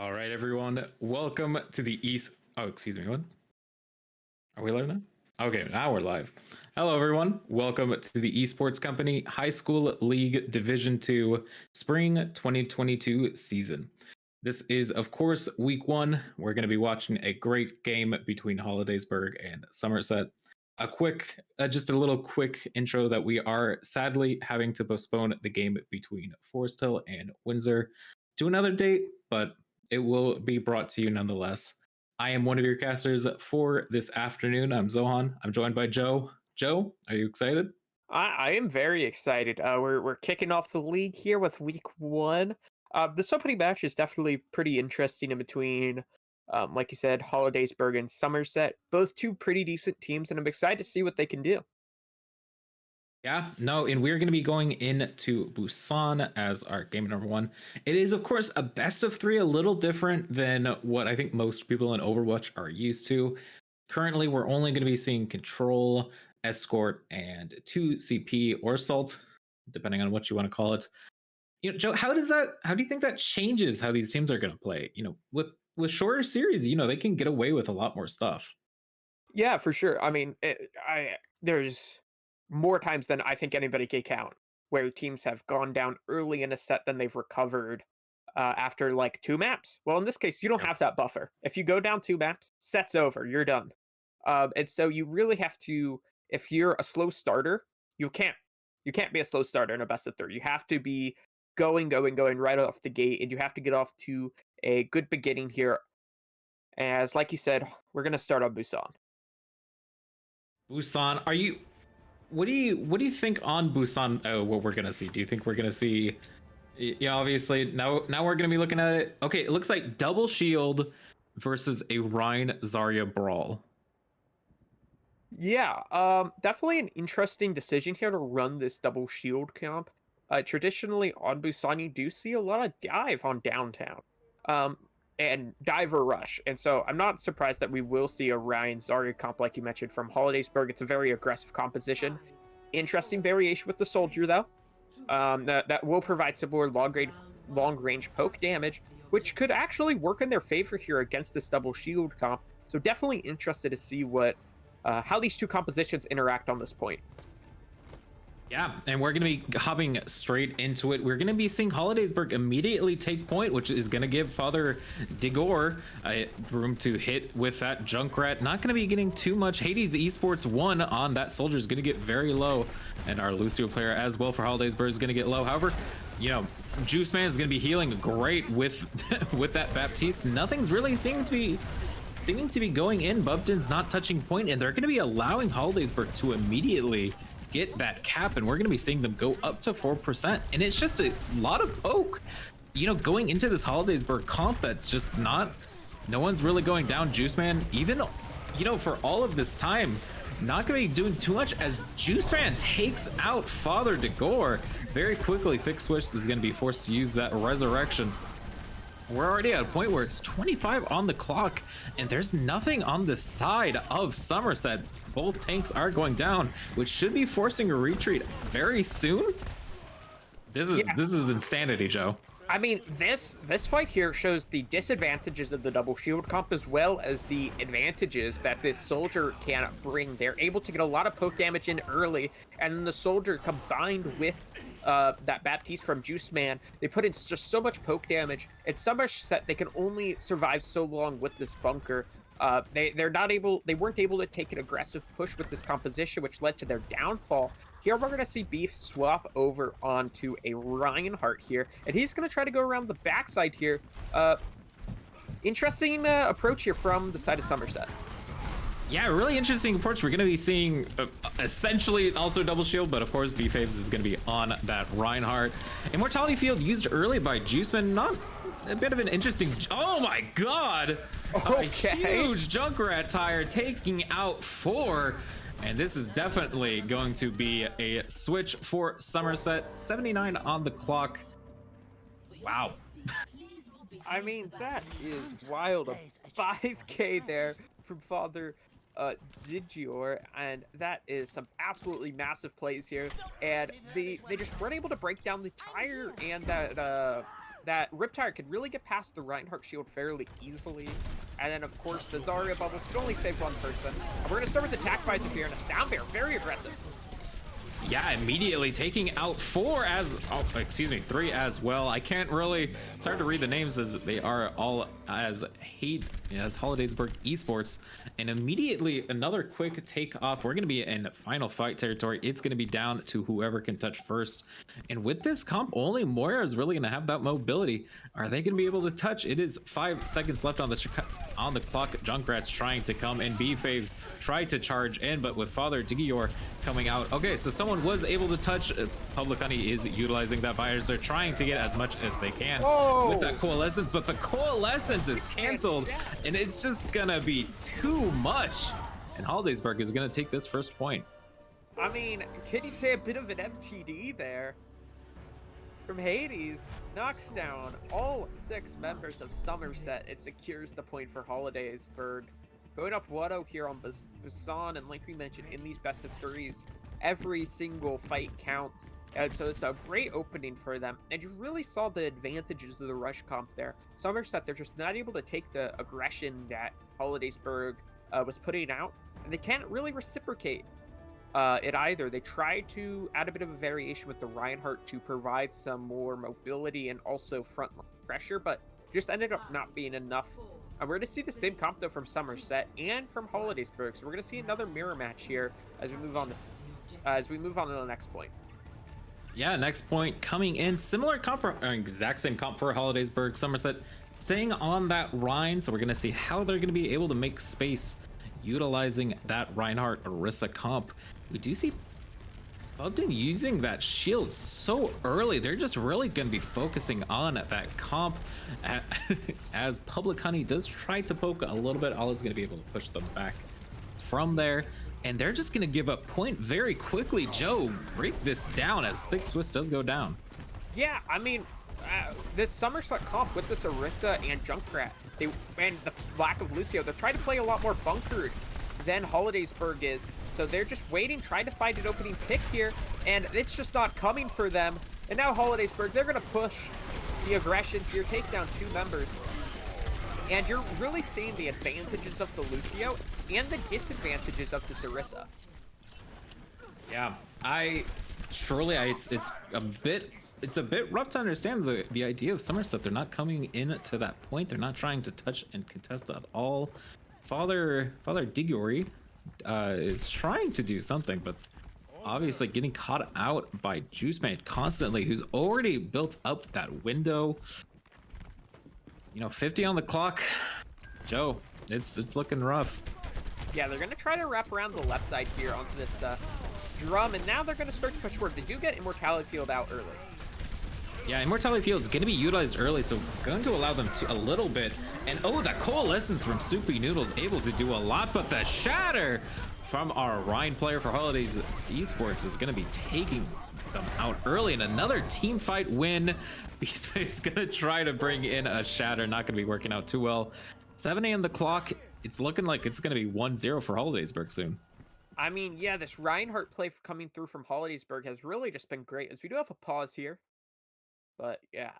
All right, everyone. Welcome to the East. Oh, excuse me. What? Are we live now? Okay, now we're live. Hello, everyone. Welcome to the Esports Company High School League Division 2 Spring 2022 season. This is, of course, week one. We're going to be watching a great game between Hollidaysburg and Somerset. Just a little quick intro that we are sadly having to postpone the game between Forest Hill and Windsor to another date, but it will be brought to you nonetheless. I am one of your casters for this afternoon. I'm Zohan. I'm joined by Joe. Joe, are you excited? I am very excited. We're kicking off the league here with week one. This opening match is definitely pretty interesting in between, like you said, Hollidaysburg and Somerset. Both two pretty decent teams, and I'm excited to see what they can do. Yeah, no, and we're going to be going into Busan as our game number one. It is, of course, a best of three, a little different than what I think most people in Overwatch are used to. Currently, we're only going to be seeing Control, Escort, and 2 CP or Salt, depending on what you want to call it. Joe, how do you think that changes how these teams are going to play? With shorter series, they can get away with a lot more stuff. Yeah, for sure. I mean, there's more times than I think anybody can count where teams have gone down early in a set, then they've recovered after like two maps. Well, in this case, you don't have that buffer. If you go down two maps, set's over. You're done. And so you really have to. If you're a slow starter, you can't be a slow starter in a best of three. You have to be going right off the gate, and you have to get off to a good beginning here. As like you said, we're gonna start on Busan. Busan, what do you think on Busan? Oh, what we're gonna see? Do you think we're gonna see? Yeah, obviously now we're gonna be looking at it. Okay, it looks like double shield versus a Rhine Zarya brawl. Yeah, definitely an interesting decision here to run this double shield comp. Traditionally on Busan, you do see a lot of dive on downtown, um, and diver rush, and so I'm not surprised that we will see a Ryan Zarya comp like you mentioned from Hollidaysburg. It's a very aggressive composition. Interesting variation with the soldier though. That will provide some more long range poke damage, which could actually work in their favor here against this double shield comp. So definitely interested to see how these two compositions interact on this point. Yeah, and we're going to be hopping straight into it. We're going to be seeing Hollidaysburg immediately take point, which is going to give Father Digor room to hit with that Junkrat. Not going to be getting too much. Hades Esports 1 on that soldier is going to get very low, and our Lucio player as well for Hollidaysburg is going to get low. However, Juice Man is going to be healing great with with that Baptiste. Nothing's really seeming to be going in. Bubton's not touching point, and they're going to be allowing Hollidaysburg to immediately get that cap, and we're going to be seeing them go up to 4%, and it's just a lot of poke going into this Hollidaysburg comp. That's just no one's really going down. Juice Man, even for all of this time, not going to be doing too much as Juice Man takes out Father Digor very quickly. Thick Switch is going to be forced to use that resurrection. We're already at a point where it's 25 on the clock, and there's nothing on the side of Somerset. Both tanks are going down, which should be forcing a retreat very soon. This is insanity, Joe. I mean, this fight here shows the disadvantages of the double shield comp as well as the advantages that this soldier can bring. They're able to get a lot of poke damage in early, and then the soldier combined with that Baptiste from Juice Man, they put in just so much poke damage. It's so much that they can only survive so long with this bunker. They weren't able to take an aggressive push with this composition, which led to their downfall. Here we're going to see Beef swap over onto a Reinhardt here, and he's going to try to go around the backside here. Interesting approach here from the side of Somerset. Yeah, really interesting approach. We're going to be seeing essentially also double shield, but of course B-Faves is going to be on that Reinhardt. Immortality Field used early by Juiceman. Not a bit of an interesting... Oh my god! Okay. A huge Junkrat tire taking out 4. And this is definitely going to be a switch for Somerset. 79 on the clock. Wow. I mean, that is wild. A 5K there from Father Digior, and that is some absolutely massive plays here. And they just weren't able to break down the tire and that that Riptire could really get past the Reinhardt shield fairly easily. And then, of course, the Zarya bubbles could only save one person. And we're going to start with the attack visor here, and a Sound Bear, very aggressive. Yeah, immediately taking out 4 as, oh, excuse me, 3 as well. I can't really, it's hard to read the names as they are all as Hollidaysburg Esports. And immediately another quick take off. We're going to be in final fight territory. It's going to be down to whoever can touch first. And with this comp, only Moira is really going to have that mobility. Are they going to be able to touch? It is 5 seconds left on the clock. Junkrat's trying to come in. B-Faves tried to charge in, but with Father Digior coming out. Okay, so someone was able to touch. Public Honey is utilizing that virus. They're trying to get as much as they can with that coalescence, but the coalescence is canceled, and it's just gonna be too much. And Hollidaysburg is gonna take this first point. I mean, can you say a bit of an MTD there? From Hades, knocks down all 6 members of Somerset. It secures the point for Hollidaysburg. Going up 1-0 here on Busan, and like we mentioned, in these best of 3s, every single fight counts. And so it's a great opening for them. And you really saw the advantages of the rush comp there. Somerset, they're just not able to take the aggression that Hollidaysburg was putting out, and they can't really reciprocate it either. They tried to add a bit of a variation with the Reinhardt to provide some more mobility and also front pressure, but just ended up not being enough. And we're going to see the same comp though from Somerset and from Hollidaysburg. So we're going to see another mirror match here as we move on to the next point. Yeah, next point coming in, similar comp for, exact same comp for Hollidaysburg. Somerset staying on that Rhine, so we're gonna see how they're gonna be able to make space utilizing that Reinhardt Orisa comp. We do see Bogdan using that shield so early. They're just really gonna be focusing on that comp as Public Honey does try to poke a little bit. All is gonna be able to push them back from there. And they're just going to give up point very quickly. Joe, break this down as Thick Swiss does go down. Yeah, I mean, this Somerset comp with this Orisa and Junkrat, and the lack of Lucio, they're trying to play a lot more bunkered than Hollidaysburg is. So they're just waiting, trying to find an opening pick here, and it's just not coming for them. And now Hollidaysburg, they're going to push the aggression here, take down 2 members. And you're really seeing the advantages of the Lucio and the disadvantages of the Orisa. Yeah, it's a bit rough to understand the idea of Somerset. They're not coming in to that point. They're not trying to touch and contest at all. Father Digori is trying to do something, but obviously getting caught out by Juiceman constantly, who's already built up that window. 50 on the clock. Joe, it's looking rough. Yeah, they're going to try to wrap around the left side here onto this drum, and now they're going to start to push forward. They do get Immortality Field out early. Yeah, Immortality Field is going to be utilized early, so going to allow them to a little bit. And oh, that Coalescence from Soupy Noodles able to do a lot, but the Shatter from our Rhine player for Holidays Esports is going to be taking them out early, and another team fight win. Beastface gonna try to bring in a Shatter, not gonna be working out too well. 7 a.m. the clock. It's looking like it's gonna be 1-0 for Hollidaysburg soon. I mean, yeah, this Reinhardt play coming through from Hollidaysburg has really just been great, as we do have a pause here. But yeah,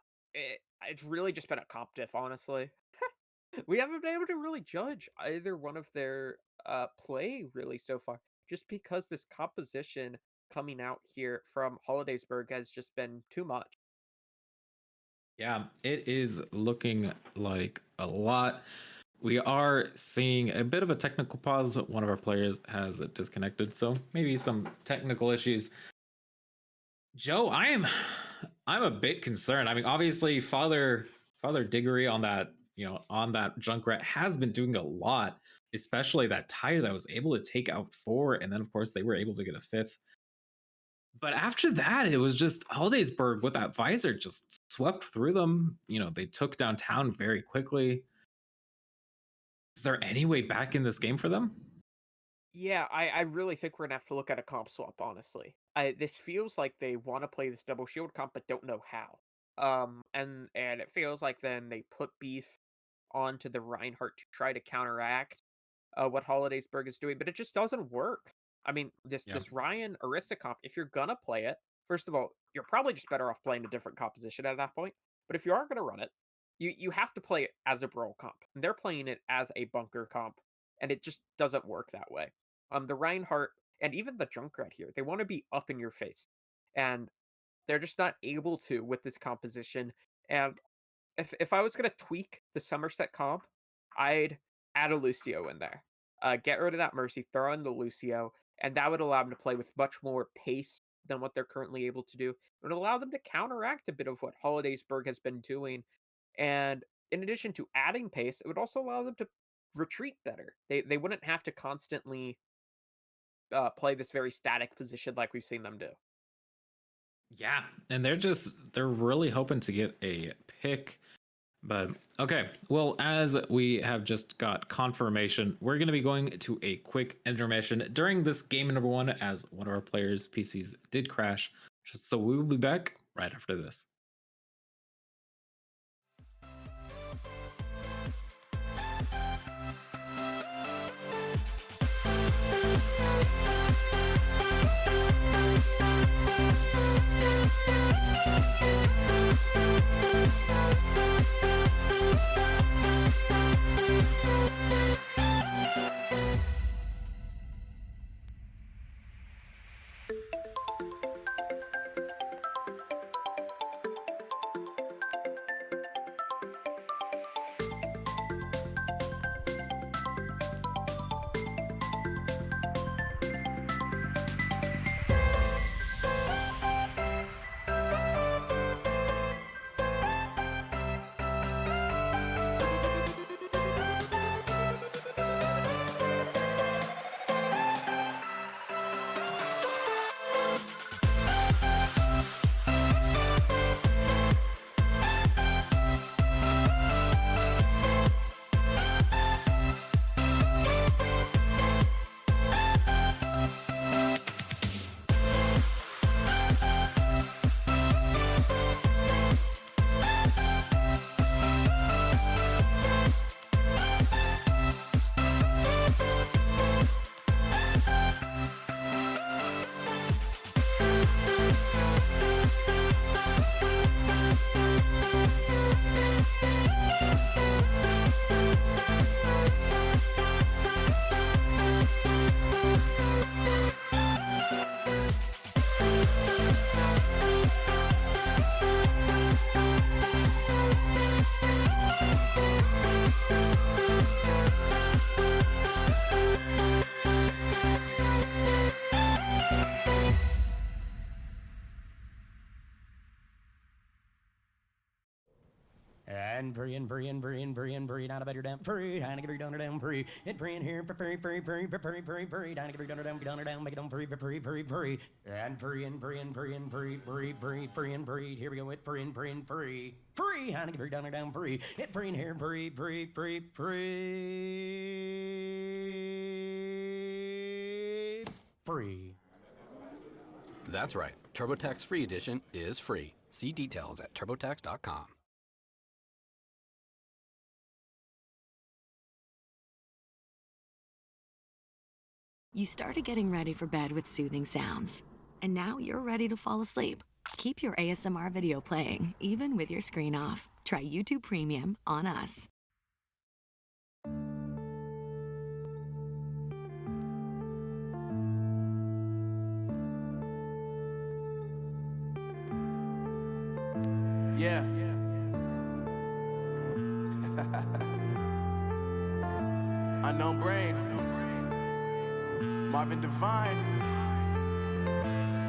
it's really just been a comp diff, honestly. We haven't been able to really judge either one of their play really so far, just because this composition coming out here from Hollidaysburg has just been too much. Yeah, it is looking like a lot. We are seeing a bit of a technical pause. One of our players has disconnected, so maybe some technical issues. Joe, I'm a bit concerned. I mean, obviously, Father Diggory on that, on that Junkrat has been doing a lot, especially that tire that was able to take out 4, and then of course they were able to get a 5th. But after that, it was just Hollidaysburg with that visor just swept through them. They took downtown very quickly. Is there any way back in this game for them? Yeah, I really think we're gonna have to look at a comp swap, honestly. This feels like they want to play this double shield comp, but don't know how. And it feels like then they put beef onto the Reinhardt to try to counteract what Hollidaysburg is doing, but it just doesn't work. I mean, this Ryan Orisa comp, if you're gonna play it, first of all, you're probably just better off playing a different composition at that point. But if you are going to run it, you have to play it as a brawl comp. And they're playing it as a bunker comp, and it just doesn't work that way. The Reinhardt and even the Junkrat here, they want to be up in your face, and they're just not able to with this composition. And if I was gonna tweak the Somerset comp, I'd add a Lucio in there. Get rid of that Mercy, throw in the Lucio, and that would allow them to play with much more pace than what they're currently able to do. It would allow them to counteract a bit of what Hollidaysburg has been doing. And in addition to adding pace, it would also allow them to retreat better. They wouldn't have to constantly play this very static position like we've seen them do. Yeah, and they're really hoping to get a pick. But okay, well, as we have just got confirmation, we're going to be going to a quick intermission during this game number 1 as one of our players' PCs did crash. So we will be back right after this. And free, down a better down, free, down a get down, free, and free in here for free, down a get down, make it on free, and free, here we go, it free, down a get down, free, it free in here, free. That's right, TurboTax Free Edition is free. See details at turbotax.com. You started getting ready for bed with soothing sounds, and now you're ready to fall asleep. Keep your ASMR video playing, even with your screen off. Try YouTube Premium on us. Yeah. Unknown Brain. Marvin Devine.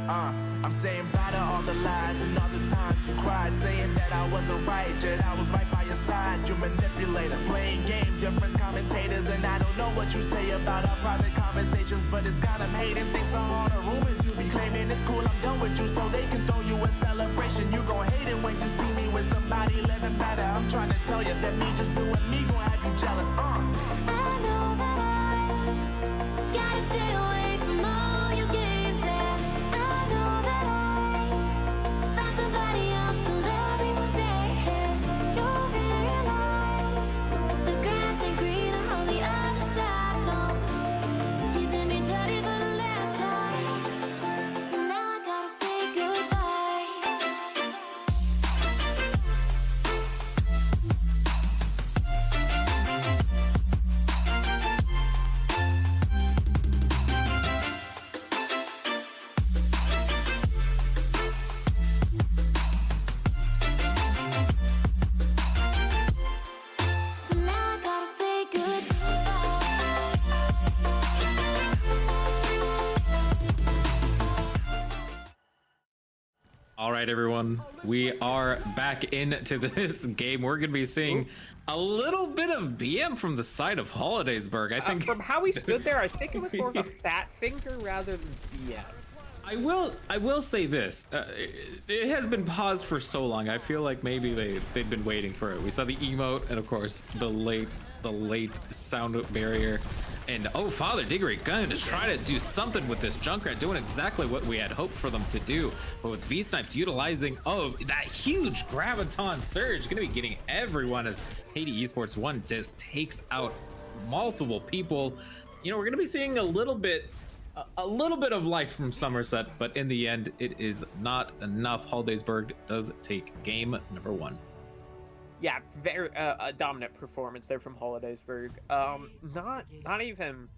I'm saying bye to all the lies and all the times you cried, saying that I wasn't right, yet I was right by your side. You manipulator, playing games, your friends commentators, and I don't know what you say about our private conversations, but it's got them hating. Thanks to all the rumors you be claiming. It's cool, I'm done with you, so they can throw you a celebration. You gon' hate it when you see me with somebody living better. I'm trying to tell you that me just doing me gon' have you jealous. I know that I gotta stay away from all your games, yeah. I know that I found somebody else to love me one day, yeah. You'll realize the grass ain't greener on the other side, no. You did me dirty for the last time, so now I gotta say goodbye. All right, everyone, we are back into this game. We're going to be seeing a little bit of BM from the side of Hollidaysburg. I think From how he stood there, I think it was more of a fat finger rather than BM. I will say this. It has been paused for so long. I feel like maybe they've been waiting for it. We saw the emote and of course the late sound barrier. And oh, Father Diggory going to try to do something with this Junkrat, doing exactly what we had hoped for them to do. But with V-Snipes utilizing, oh, that huge Graviton Surge, going to be getting everyone as Haiti Esports 1 just takes out multiple people. You know, we're going to be seeing a little bit of life from Somerset, but in the end, it is not enough. Hollidaysburg does take game number 1. Yeah, very a dominant performance there from Hollidaysburg. Not even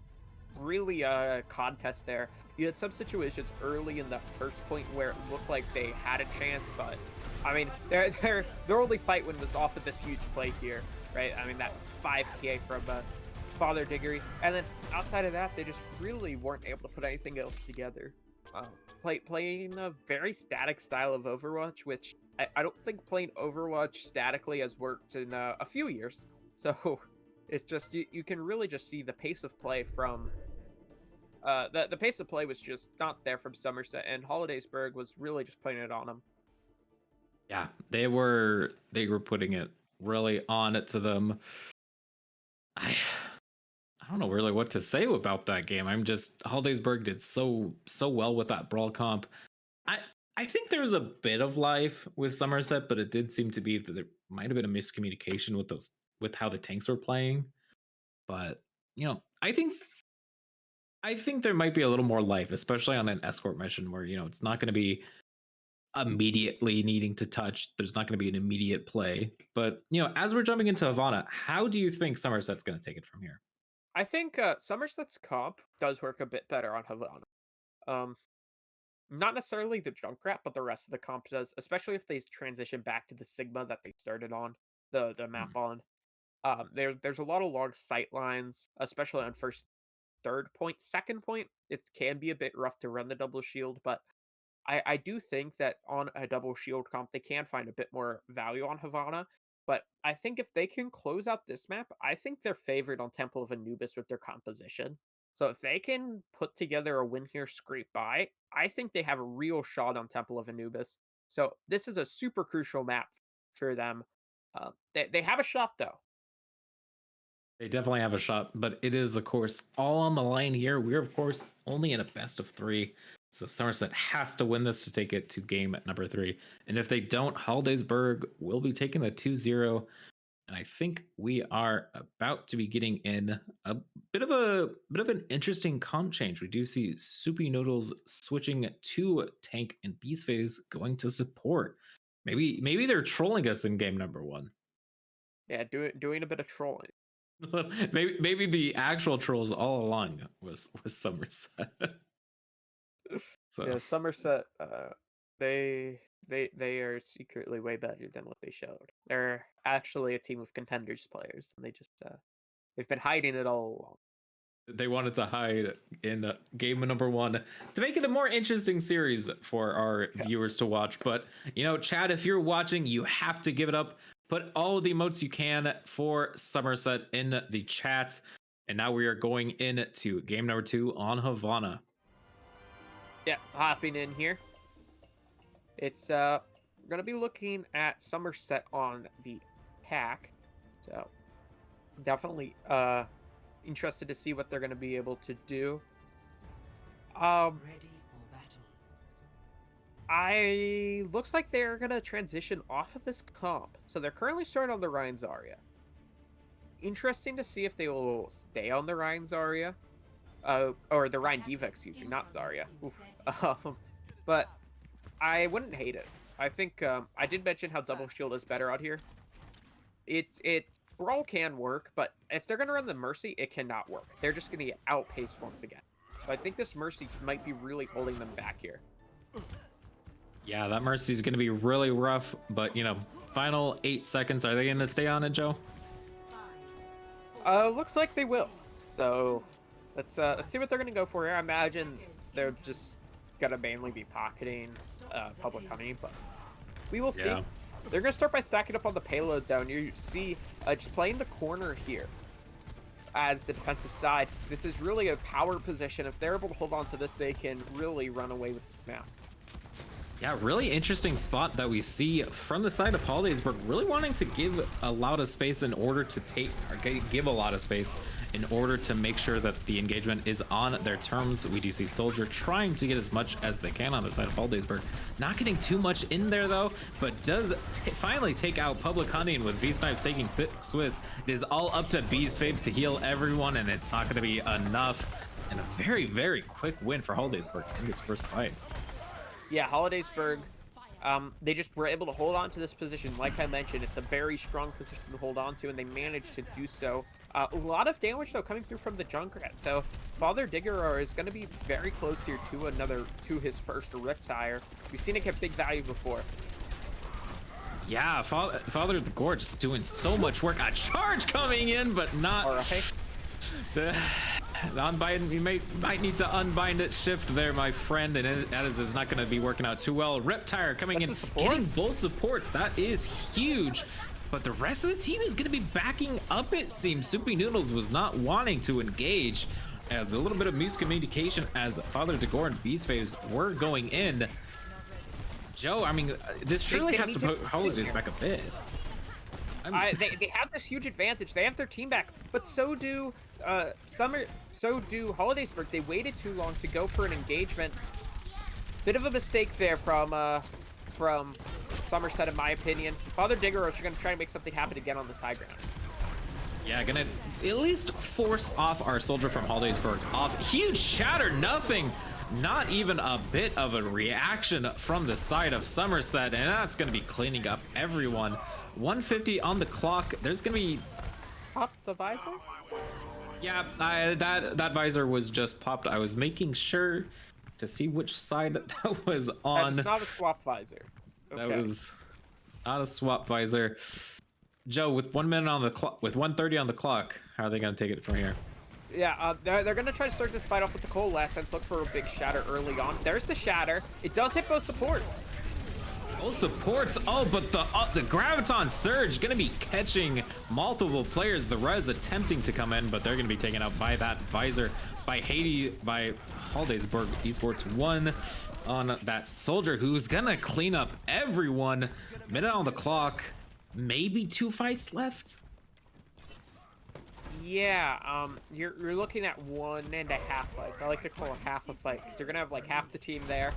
really a contest there. You had some situations early in the first point where it looked like they had a chance, but I mean, their only fight win was off of this huge play here, right? I mean, that 5K from Father Diggory, and then outside of that, they just really weren't able to put anything else together. Playing a very static style of Overwatch, which I don't think playing Overwatch statically has worked in a few years. So it's just you can really just see the pace of play from the pace of play was just not there from Somerset, and Hollidaysburg was really just putting it on them. Yeah, they were putting it really on it to them. I don't know really what to say about that game. I'm just Hollidaysburg did so well with that brawl comp. I think there was a bit of life with Somerset, but it did seem to be that there might have been a miscommunication with how the tanks were playing. But you know, I think there might be a little more life, especially on an escort mission where, you know, it's not going to be immediately needing to touch. There's not going to be an immediate play. But you know, as we're jumping into Havana, how do you think Somerset's going to take it from here? I think Somerset's comp does work a bit better on Havana. Not necessarily the Junkrat, but the rest of the comp does, especially if they transition back to the Sigma that they started on, the map on. There's a lot of long sight lines, especially on first, third point. Second point, it can be a bit rough to run the double shield, but I do think that on a double shield comp, they can find a bit more value on Havana. But I think if they can close out this map, I think they're favored on Temple of Anubis with their composition. So if they can put together a win here, scrape by, I think they have a real shot on Temple of Anubis. So this is a super crucial map for them. They have a shot though. They definitely have a shot, but it is, of course, all on the line here. We're, of course, only in a best of 3. So Somerset has to win this to take it to game number 3. And if they don't, Hollidaysburg will be taking the 2-0. And I think we are about to be getting in a bit of an interesting comp change. We do see Soupy Noodles switching to tank and Beast Phase going to support. Maybe they're trolling us in game number 1. Yeah, doing a bit of trolling. maybe the actual trolls all along was Somerset. So Yeah, Somerset, they are secretly way better than what they showed. They're actually a team of contenders players, and they just they've been hiding it all along. they wanted to hide in game number 1 to make it a more interesting series for our viewers to watch. But you know, Chad, if you're watching, you have to give it up. Put all of the emotes you can for Somerset in the chat. And now we are going into game number 2 on Havana. Yeah, hopping in here. It's we're gonna be looking at Somerset on the pack, so definitely interested to see what they're gonna be able to do. Ready for battle. Looks like they're gonna transition off of this comp, so they're currently starting on the Ryan Zarya. Interesting to see if they will stay on the Ryan Zarya, or the Ryan Diva, excuse me, not Zarya. But I wouldn't hate it. I think I did mention how double shield is better out here. It brawl can work, but if they're gonna run the Mercy, it cannot work. They're just gonna get outpaced once again. So I think this Mercy might be really holding them back here. Yeah, that Mercy is going to be really rough, but you know, final 8 seconds. Are they going to stay on it, Joe? Looks like they will. So let's see what they're gonna go for here. I imagine they're just gonna mainly be pocketing public honey, but we will see. Yeah. They're gonna start by stacking up on the payload though, and you see just playing the corner here as the defensive side. This is really a power position. If they're able to hold on to this, they can really run away with this map. Yeah, really interesting spot that we see from the side of Hollidaysburg, really wanting to give a lot of space in order to give a lot of space in order to make sure that the engagement is on their terms. We do see Soldier trying to get as much as they can on the side of Hollidaysburg. Not getting too much in there though, but does finally take out Public Honey, and with V-Snipes taking Swiss, it is all up to B's Faves to heal everyone, and it's not going to be enough. And a very, very quick win for Hollidaysburg in this first fight. Yeah, Hollidaysburg, they just were able to hold on to this position. Like I mentioned, it's a very strong position to hold on to, and they managed to do so. A lot of damage, though, coming through from the Junkrat. So Father Digger is going to be very close here to his first Riptire. We've seen it get big value before. Yeah, Father the Gorge is doing so much work. A charge coming in, but not... All right. The unbind, you might need to unbind it, shift there, my friend, and that is not going to be working out too well. Riptire coming in, getting both supports. That is huge, but the rest of the team is going to be backing up, it seems. Soupy Noodles was not wanting to engage. A little bit of miscommunication as Father Degore and Beast Faves were going in. Joe, I mean, this surely has to put Holidays back a bit. They have this huge advantage. They have their team back, but so do Hollidaysburg. They waited too long to go for an engagement. Bit of a mistake there from Somerset, in my opinion. Father Digger is going to try to make something happen again on the high ground. Yeah, gonna at least force off our soldier from Hollidaysburg off. Huge shatter, nothing. Not even a bit of a reaction from the side of Somerset, and that's gonna be cleaning up everyone. 150 on the clock. There's gonna be Pop the visor? Yeah, that visor was just popped. I was making sure to see which side that was on. That's not a swap visor. Okay. That was not a swap visor. Joe, with 1 minute on the clock, with 1:30 on the clock, how are they gonna take it from here? Yeah, they're gonna try to start this fight off with the coalesce and look for a big shatter early on. There's the shatter. It does hit both supports. Both supports. Oh, but the Graviton Surge gonna be catching multiple players. The Res attempting to come in, but they're gonna be taken out by that visor by Hollidaysburg Esports 1 on that soldier, who's gonna clean up everyone. Minute on the clock. Maybe 2 fights left. Yeah, you're looking at 1.5 fights. I like to call it half a fight because you're gonna have like half the team there.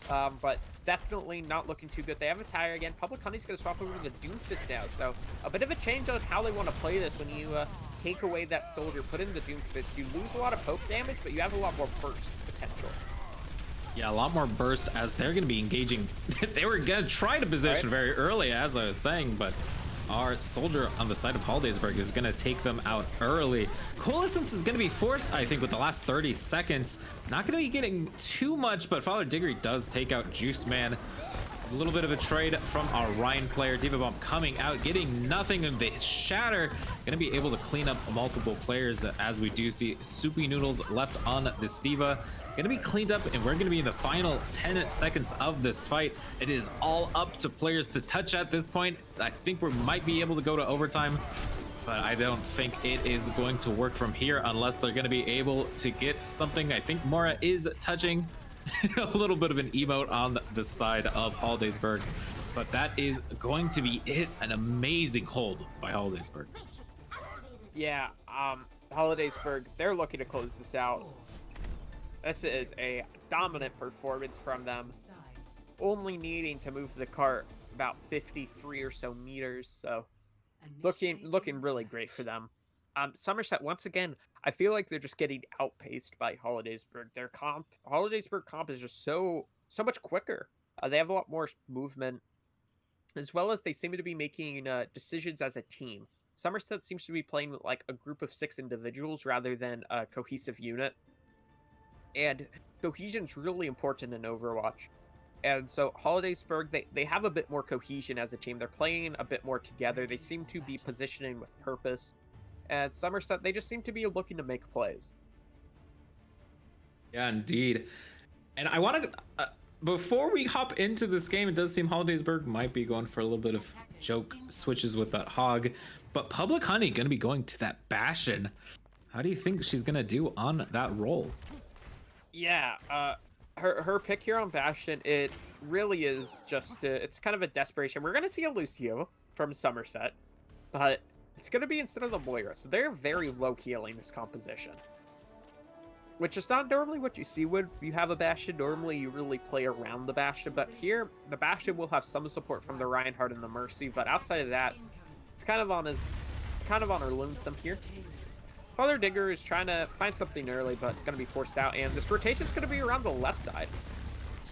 But definitely not looking too good. They have a tire again. Public Honey's gonna swap over to the Doomfist now, so a bit of a change on how they want to play this. When you take away that soldier, put in the Doomfist, you lose a lot of poke damage, but you have a lot more burst potential. Yeah, a lot more burst as they're going to be engaging. They were going to try to position very early, as I was saying, but our soldier on the side of Hollidaysburg is going to take them out early. Coalescence is going to be forced, I think, with the last 30 seconds. Not going to be getting too much, but Father Diggory does take out Juice Man. A little bit of a trade from our Ryan player. Diva Bomb coming out, getting nothing of the shatter. Going to be able to clean up multiple players, as we do see Soupy Noodles left on this Diva. Going to be cleaned up, and we're going to be in the final 10 seconds of this fight. It is all up to players to touch at this point. I think we might be able to go to overtime, but I don't think it is going to work from here unless they're going to be able to get something. I think Mora is touching a little bit of an emote on the side of Hollidaysburg, but that is going to be it. An amazing hold by Hollidaysburg. Yeah, Hollidaysburg, they're looking to close this out. This is a dominant performance from them, only needing to move the cart about 53 or so meters, so looking really great for them. Somerset, once again, I feel like they're just getting outpaced by Hollidaysburg. Their Hollidaysburg comp is just so much quicker. They have a lot more movement, as well as they seem to be making decisions as a team. Somerset seems to be playing with like a group of 6 individuals rather than a cohesive unit. And cohesion's really important in Overwatch. And so Hollidaysburg, they have a bit more cohesion as a team. They're playing a bit more together. They seem to be positioning with purpose. And Somerset, they just seem to be looking to make plays. Yeah, indeed. And I want to, before we hop into this game, it does seem Hollidaysburg might be going for a little bit of joke switches with that hog, but Public Honey going to be going to that Bastion. How do you think she's going to do on that role? Yeah, her pick here on Bastion, it really is just it's kind of a desperation. We're gonna see a Lucio from Somerset, but it's gonna be instead of the Moira, so they're very low healing this composition, which is not normally what you see when you have a Bastion. Normally you really play around the Bastion, but here the Bastion will have some support from the Reinhardt and the Mercy, but outside of that, it's kind of on her lonesome here. Father Digger is trying to find something early, but going to be forced out, and this rotation is going to be around the left side.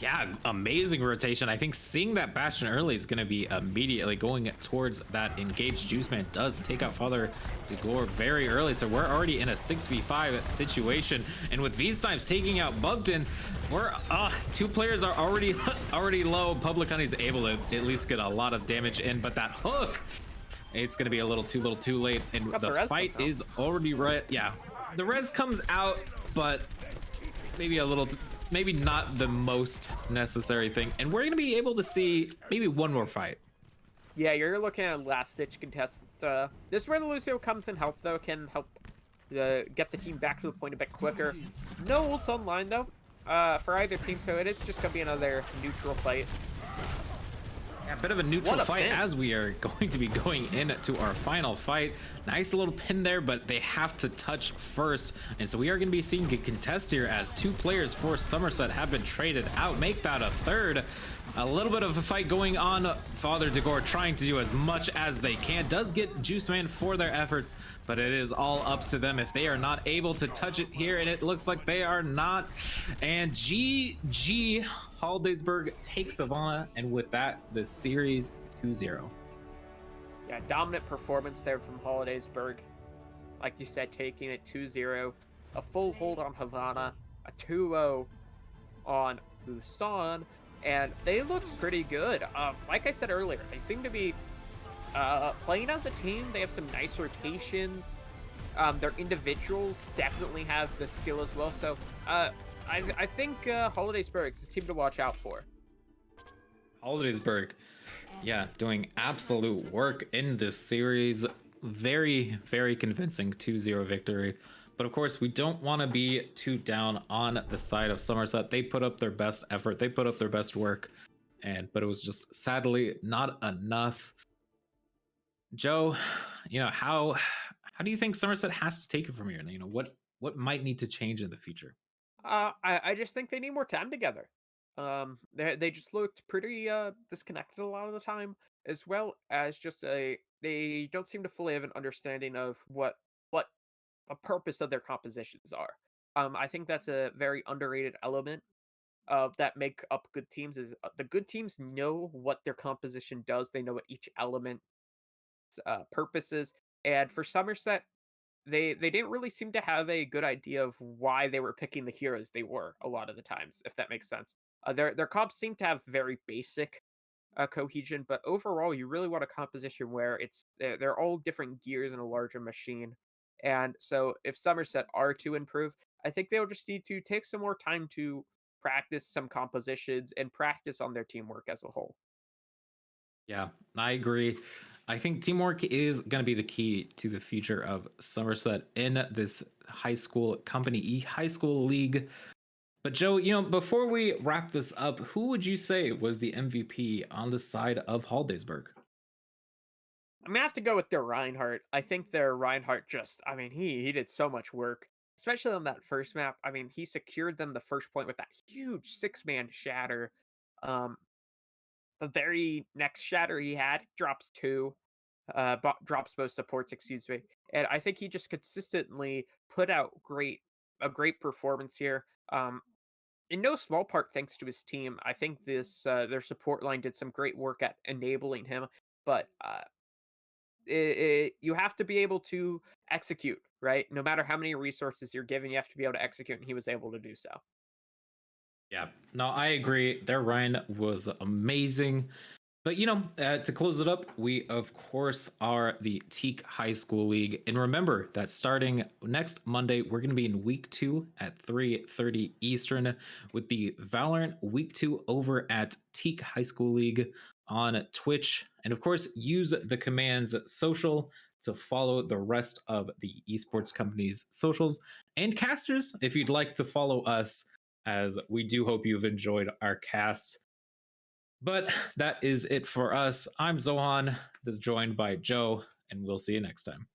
Yeah, amazing rotation. I think seeing that Bastion early is going to be immediately going towards that engaged. Juiceman does take out Father Digor very early, so we're already in a 6v5 situation. And with these times taking out Bugton, we're two players are already low. Public Honey's able to at least get a lot of damage in, but that hook, it's going to be a little too late, and the fight is already right. Yeah, the res comes out, but maybe maybe not the most necessary thing. And we're going to be able to see maybe one more fight. Yeah, you're looking at a last-ditch contest. This is where the Lucio comes in help, though, can help get the team back to the point a bit quicker. No ults online, though, for either team, so it is just going to be another neutral fight. Yeah, a bit of a neutral fight as we are going to be going into our final fight. Nice little pin there, but they have to touch first. And so we are going to be seeing a contest here as two players for Somerset have been traded out. Make that a third. A little bit of a fight going on. Father Digor trying to do as much as they can. Does get Juiceman for their efforts, but it is all up to them if they are not able to touch it here, and it looks like they are not. And GG, Hollidaysburg takes Savannah, and with that, the series 2-0. Yeah, dominant performance there from Hollidaysburg. Like you said, taking it 2-0. A full hold on Havana, a 2-0 on Busan, and they looked pretty good. Like I said earlier, they seem to be playing as a team. They have some nice rotations. Their individuals definitely have the skill as well. So I think Hollidaysburg is a team to watch out for. Hollidaysburg, yeah, doing absolute work in this series. Very, very convincing 2-0 victory. But of course, we don't want to be too down on the side of Somerset. They put up their best effort. They put up their best work. But it was just sadly not enough. Joe, how do you think Somerset has to take it from here? What might need to change in the future? I just think they need more time together. They just looked pretty disconnected a lot of the time, as well as just they don't seem to fully have an understanding of what the purpose of their compositions are. I think that's a very underrated element that make up good teams. Is the good teams know what their composition does. They know what each element's purpose is. And for Somerset, they didn't really seem to have a good idea of why they were picking the heroes they were a lot of the times, if that makes sense. Their comps seem to have very basic cohesion, but overall, you really want a composition where they're all different gears in a larger machine. And so, if Somerset are to improve, I think they'll just need to take some more time to practice some compositions and practice on their teamwork as a whole. Yeah, I agree. I think teamwork is going to be the key to the future of Somerset in this high school high school league. But Joe, before we wrap this up, who would you say was the MVP on the side of Hollidaysburg? I'm gonna have to go with their Reinhardt. I think their Reinhardt he did so much work, especially on that first map. I mean, he secured them the first point with that huge 6-man shatter. Um, the very next shatter he had drops 2, drops both supports, excuse me. And I think he just consistently put out a great performance here. In no small part thanks to his team. I think their support line did some great work at enabling him, but you have to be able to execute, right? No matter how many resources you're given, you have to be able to execute, and he was able to do so. Yeah, no, I agree. Their Ryan was amazing. But to close it up, we of course are the TEC High School League, and remember that starting next Monday, we're going to be in Week 2 at 3:30 Eastern with the Valorant Week 2 over at TEC High School League on Twitch, and of course use the commands social to follow the rest of the esports company's socials and casters if you'd like to follow us, as we do hope you've enjoyed our cast. But that is it for us. I'm Zohan, this is joined by Joe, and we'll see you next time.